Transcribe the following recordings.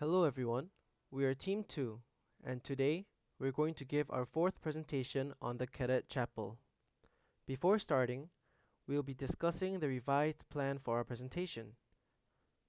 Hello everyone, we are Team 2, and today we're going to give our fourth presentation on the Cadet Chapel. Before starting, we'll be discussing the revised plan for our presentation.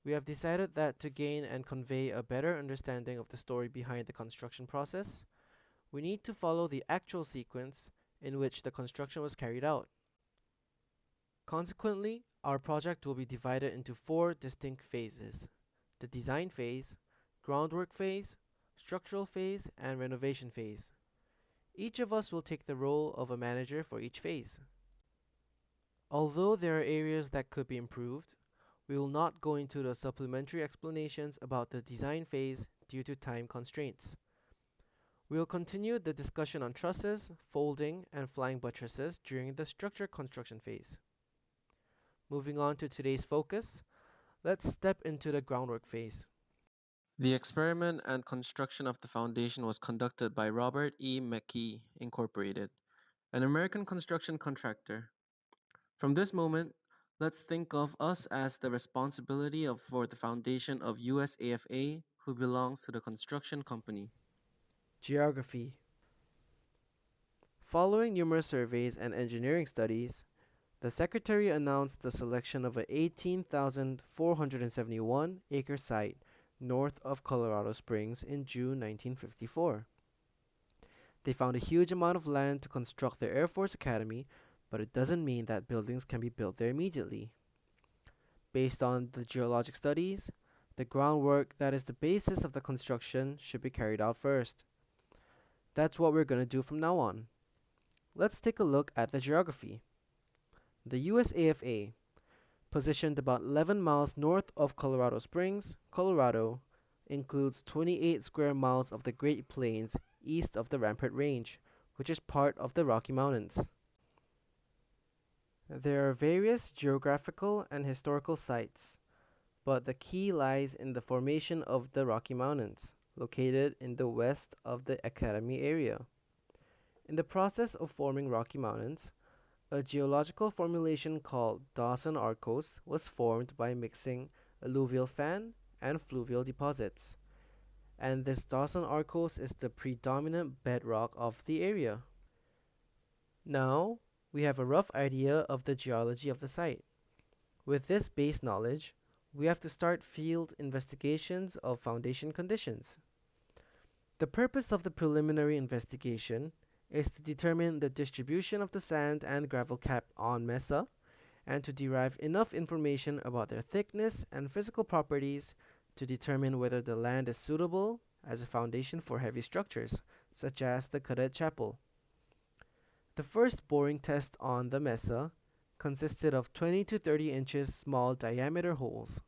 We have decided that to gain and convey a better understanding of the story behind the construction process, we need to follow the actual sequence in which the construction was carried out. Consequently, our project will be divided into four distinct phases: the design phase, groundwork phase, structural phase, and renovation phase. Each of us will take the role of a manager for each phase. Although there are areas that could be improved, we will not go into the supplementary explanations about the design phase due to time constraints. We will continue the discussion on trusses, folding, and flying buttresses during the structure construction phase. Moving on to today's focus, let's step into the groundwork phase. The experiment and construction of the foundation was conducted by Robert E. McKee, Incorporated, an American construction contractor. From this moment, let's think of us as the responsibility for the foundation of USAFA, who belongs to the construction company. Geography. Following numerous surveys and engineering studies, the Secretary announced the selection of an 18,471-acre site north of Colorado Springs in June 1954. They found a huge amount of land to construct their Air Force Academy, but it doesn't mean that buildings can be built there immediately. Based on the geologic studies, the groundwork that is the basis of the construction should be carried out first. That's what we're going to do from now on. Let's take a look at the geography. The USAFA, positioned about 11 miles north of Colorado Springs, Colorado, includes 28 square miles of the Great Plains east of the Rampart Range, which is part of the Rocky Mountains. There are various geographical and historical sites, but the key lies in the formation of the Rocky Mountains, located in the west of the Academy area. In the process of forming Rocky Mountains, a geological formulation called Dawson-Arkose was formed by mixing alluvial fan and fluvial deposits, and this Dawson-Arkose is the predominant bedrock of the area. Now, we have a rough idea of the geology of the site. With this base knowledge, we have to start field investigations of foundation conditions. The purpose of the preliminary investigation is to determine the distribution of the sand and gravel cap on Mesa and to derive enough information about their thickness and physical properties to determine whether the land is suitable as a foundation for heavy structures, such as the Cadet Chapel. The first boring test on the Mesa consisted of 20 to 30 inches small diameter holes.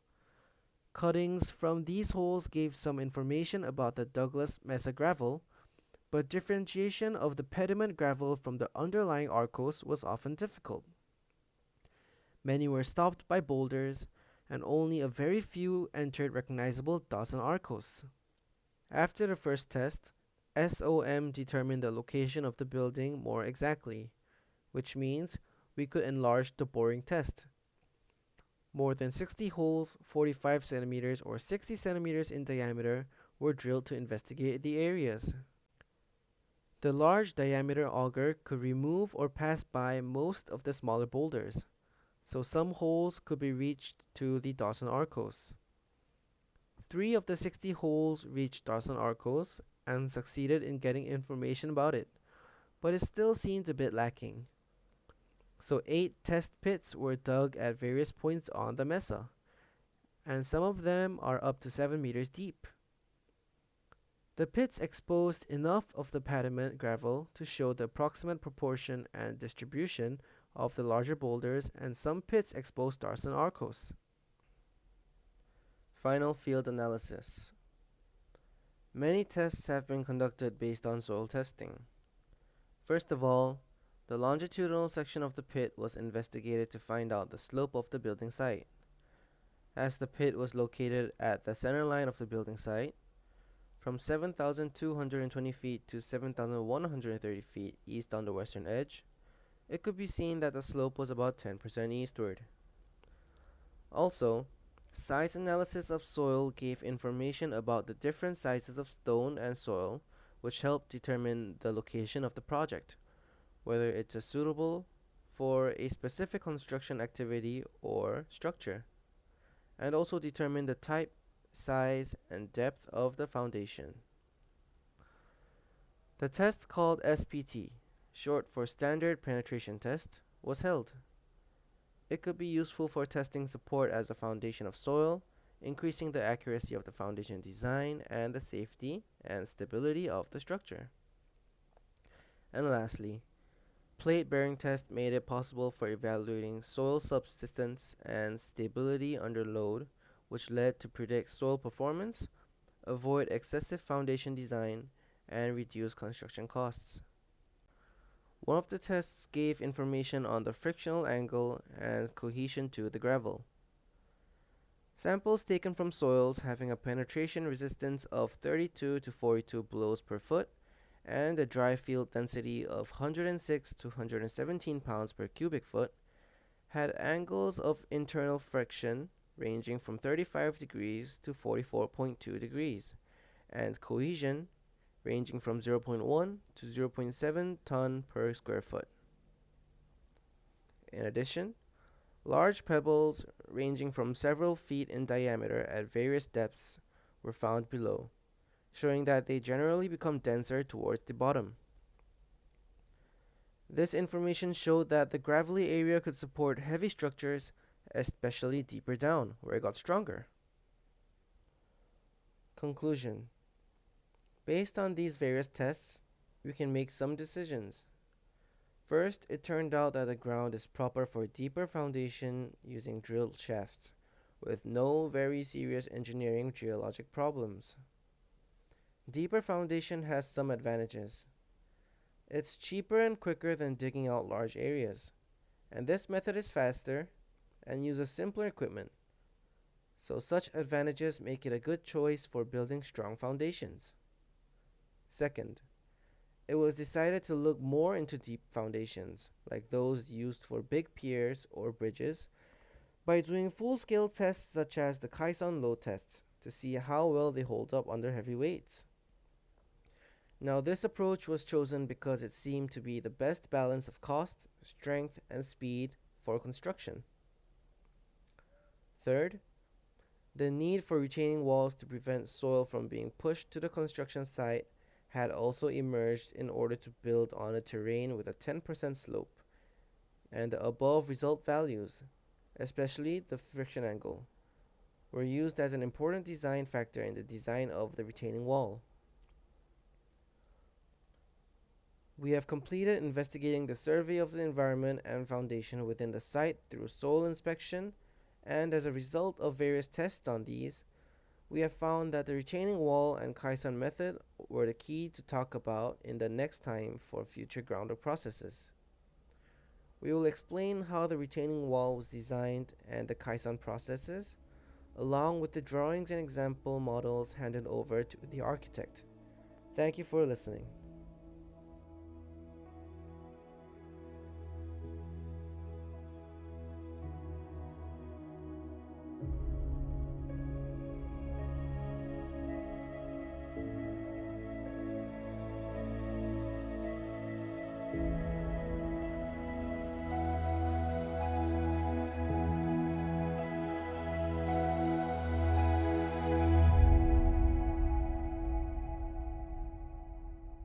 Cuttings from these holes gave some information about the Douglas Mesa gravel, but differentiation of the pediment gravel from the underlying arkose was often difficult. Many were stopped by boulders, and only a very few entered recognizable Dawson-Arkose. After the first test, SOM determined the location of the building more exactly, which means we could enlarge the boring test. More than 60 holes, 45 centimeters or 60 centimeters in diameter, were drilled to investigate the areas. The large diameter auger could remove or pass by most of the smaller boulders, so some holes could be reached to the Dawson-Arkose. 3 of the 60 holes reached Dawson-Arkose and succeeded in getting information about it, but it still seemed a bit lacking. So 8 test pits were dug at various points on the Mesa, and some of them are up to 7 meters deep. The pits exposed enough of the pediment gravel to show the approximate proportion and distribution of the larger boulders, and some pits exposed Dawson-Arkose. Final field analysis. Many tests have been conducted based on soil testing. First of all, the longitudinal section of the pit was investigated to find out the slope of the building site. As the pit was located at the center line of the building site, from 7,220 feet to 7,130 feet east on the western edge, it could be seen that the slope was about 10% eastward. Also, Size analysis of soil gave information about the different sizes of stone and soil, which helped determine the location of the project, whether it's a suitable for a specific construction activity or structure, and also determine the type, size, and depth of the foundation. The test called SPT, short for Standard Penetration Test, was held. It could be useful for testing support as a foundation of soil, increasing the accuracy of the foundation design and the safety and stability of the structure. And lastly, plate bearing test made it possible for evaluating soil subsistence and stability under load, which led to predict soil performance, avoid excessive foundation design, and reduce construction costs. One of the tests gave information on the frictional angle and cohesion to the gravel. Samples taken from soils having a penetration resistance of 32 to 42 blows per foot and a dry field density of 106 to 117 pounds per cubic foot had angles of internal friction ranging from 35 degrees to 44.2 degrees and cohesion ranging from 0.1 to 0.7 ton per square foot. In addition, large pebbles ranging from several feet in diameter at various depths were found below, showing that they generally become denser towards the bottom. This information showed that the gravelly area could support heavy structures, especially deeper down, where it got stronger. Conclusion: based on these various tests, we can make some decisions. First, it turned out that the ground is proper for deeper foundation using drilled shafts, with no very serious engineering geologic problems. Deeper foundation has some advantages. It's cheaper and quicker than digging out large areas, and this method is faster and uses simpler equipment. So such advantages make it a good choice for building strong foundations. Second, it was decided to look more into deep foundations, like those used for big piers or bridges, by doing full-scale tests such as the Kaison load tests to see how well they hold up under heavy weights. Now this approach was chosen because it seemed to be the best balance of cost, strength, and speed for construction. Third, the need for retaining walls to prevent soil from being pushed to the construction site had also emerged in order to build on a terrain with a 10% slope, and the above result values, especially the friction angle, were used as an important design factor in the design of the retaining wall. We have completed investigating the survey of the environment and foundation within the site through soil inspection, and as a result of various tests on these, we have found that the retaining wall and Kaison method were the key to talk about in the next time for future groundwork processes. We will explain how the retaining wall was designed and the Kaison processes, along with the drawings and example models handed over to the architect. Thank you for listening.